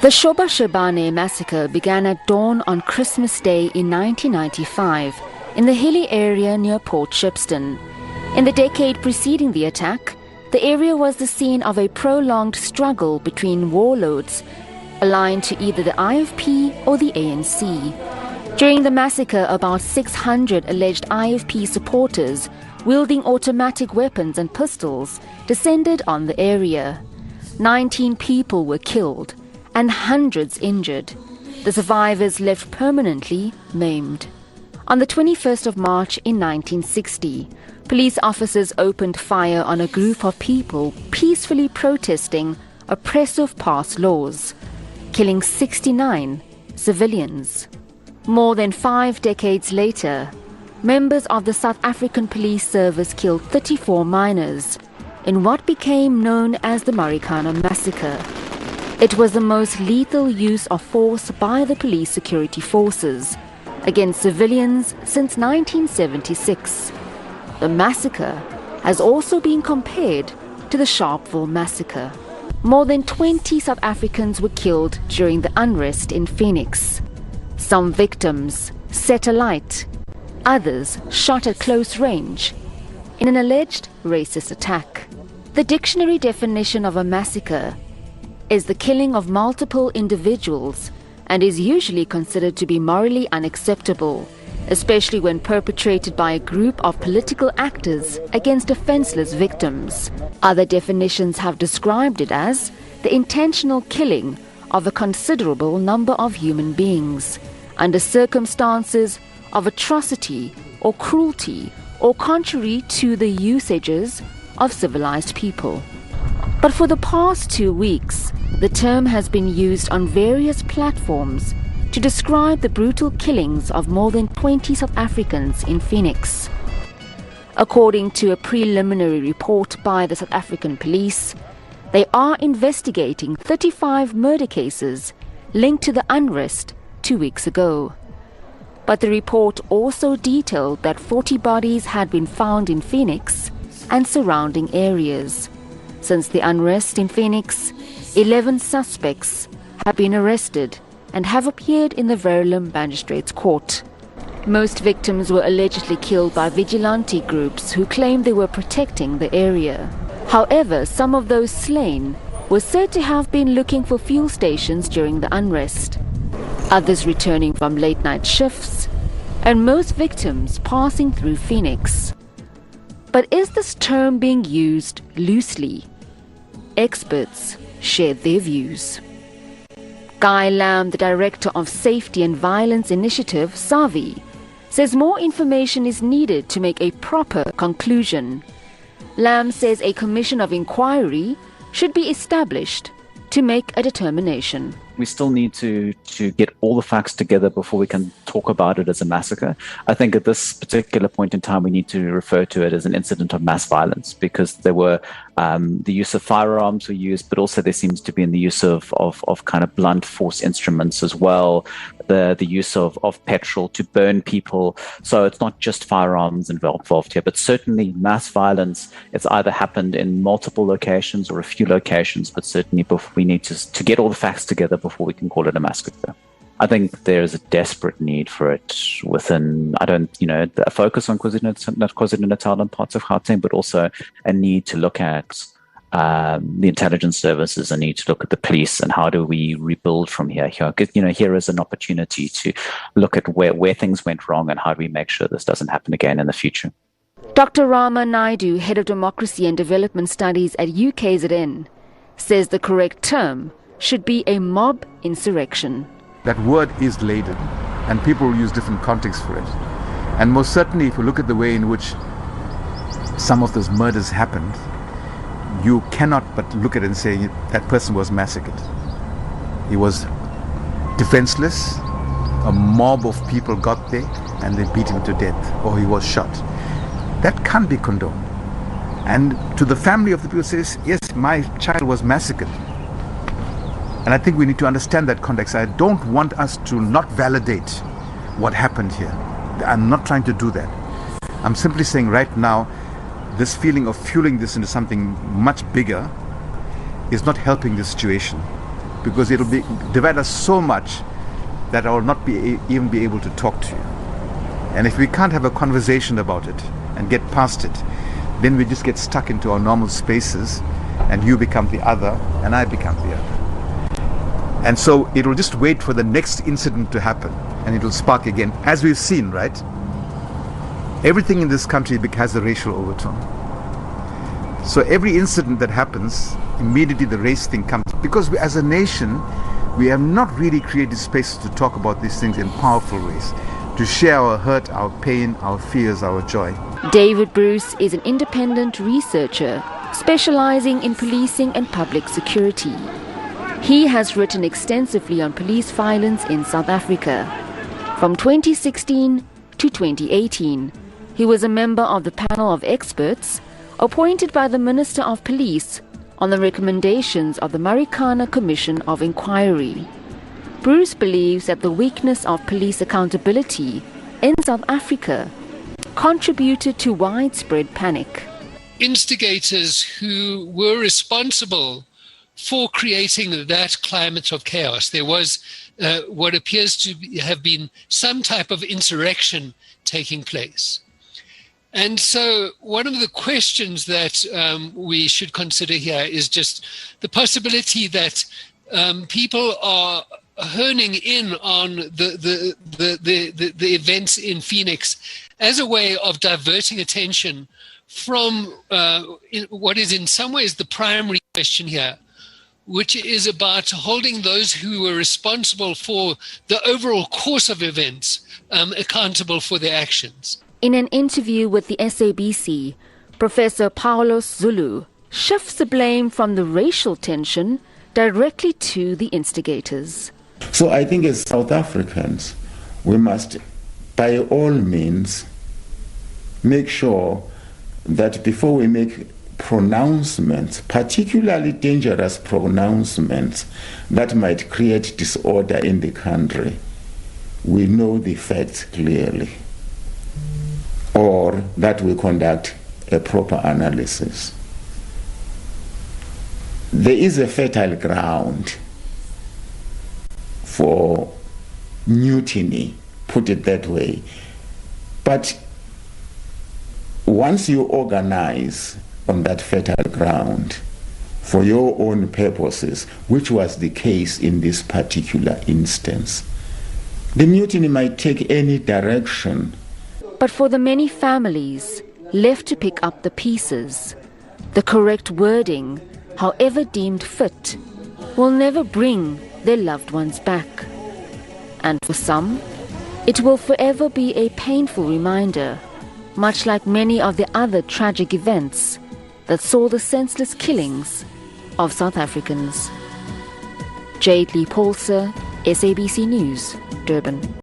The Shobashebane massacre began at dawn on Christmas Day in 1995 in the hilly area near Port Shepstone. In the decade preceding the attack, the area was the scene of a prolonged struggle between warlords aligned to either the IFP or the ANC. During the massacre, about 600 alleged IFP supporters wielding automatic weapons and pistols descended on the area. 19 people were killed and hundreds injured. The survivors left permanently maimed. On the 21st of March in 1960, police officers opened fire on a group of people peacefully protesting oppressive past laws, killing 69 civilians. More than 5 decades later, members of the South African Police Service killed 34 miners in what became known as the Marikana Massacre. It was the most lethal use of force by the police security forces against civilians since 1976. The massacre has also been compared to the Sharpeville massacre. More than 20 South Africans were killed during the unrest in Phoenix. Some victims set alight, others shot at close range in an alleged racist attack. The dictionary definition of a massacre is the killing of multiple individuals and is usually considered to be morally unacceptable, especially when perpetrated by a group of political actors against defenseless victims. Other definitions have described it as the intentional killing of a considerable number of human beings under circumstances of atrocity or cruelty or contrary to the usages of civilized people. But for the past 2 weeks, the term has been used on various platforms to describe the brutal killings of more than 20 South Africans in Phoenix. According to a preliminary report by the South African police, they are investigating 35 murder cases linked to the unrest 2 weeks ago. But the report also detailed that 40 bodies had been found in Phoenix and surrounding areas. Since the unrest in Phoenix, 11 suspects have been arrested and have appeared in the Verulam Magistrates Court. Most victims were allegedly killed by vigilante groups who claimed they were protecting the area. However, some of those slain were said to have been looking for fuel stations during the unrest, others returning from late-night shifts, and most victims passing through Phoenix. But is this term being used loosely? Experts share their views. Guy Lamb, the director of Safety and Violence Initiative, SAVI, says more information is needed to make a proper conclusion. Lamb says a commission of inquiry should be established to make a determination. We still need to get all the facts together before we can talk about it as a massacre. I think at this particular point in time, we need to refer to it as an incident of mass violence, because there were the use of firearms were used, but also there seems to be in the use of kind of blunt force instruments as well, the use of petrol to burn people. So it's not just firearms involved here, but certainly mass violence. It's either happened in multiple locations or a few locations, but certainly we need to get all the facts together before we can call it a massacre. I think there is a desperate need for it within, a focus on KwaZulu-Natal and parts of Gauteng, but also a need to look at the intelligence services, a need to look at the police, and how do we rebuild from here. Here is an opportunity to look at where things went wrong and how do we make sure this doesn't happen again in the future. Dr. Rama Naidu, Head of Democracy and Development Studies at UKZN, says the correct term should be a mob insurrection. That word is laden, and people use different contexts for it. And most certainly, if you look at the way in which some of those murders happened, you cannot but look at it and say that person was massacred. He was defenseless. A mob of people got there and they beat him to death, or he was shot. That can't be condoned. And to the family of the people says, yes, my child was massacred. And I think we need to understand that context. I don't want us to not validate what happened here. I'm not trying to do that. I'm simply saying right now, this feeling of fueling this into something much bigger is not helping the situation. because it'll divide us so much that I will not even be able to talk to you. And if we can't have a conversation about it and get past it, then we just get stuck into our normal spaces, and you become the other and I become the other. And so it will just wait for the next incident to happen, and it will spark again, as we've seen, right? Everything in this country has a racial overtone. So every incident that happens, immediately the race thing comes, because as a nation, we have not really created spaces to talk about these things in powerful ways, to share our hurt, our pain, our fears, our joy. David Bruce is an independent researcher specializing in policing and public security. He has written extensively on police violence in South Africa. From 2016 to 2018, he was a member of the panel of experts appointed by the Minister of Police on the recommendations of the Marikana Commission of Inquiry. Bruce believes that the weakness of police accountability in South Africa contributed to widespread panic. Instigators who were responsible for creating that climate of chaos. There was what appears to have been some type of insurrection taking place. And so one of the questions that we should consider here is just the possibility that people are honing in on the events in Phoenix as a way of diverting attention from what is in some ways the primary question here, which is about holding those who were responsible for the overall course of events accountable for their actions. In an interview with the SABC, Professor Paulos Zulu shifts the blame from the racial tension directly to the instigators. So I think as South Africans, we must, by all means, make sure that before we make pronouncements, particularly dangerous pronouncements that might create disorder in the country, we know the facts clearly, or that we conduct a proper analysis. There is a fertile ground for mutiny, put it that way. But once you organize on that fertile ground for your own purposes, which was the case in this particular instance, the mutiny might take any direction. But for the many families left to pick up the pieces, the correct wording, however deemed fit, will never bring their loved ones back. And for some, it will forever be a painful reminder, much like many of the other tragic events that saw the senseless killings of South Africans. Jade Lee Paulser, SABC News, Durban.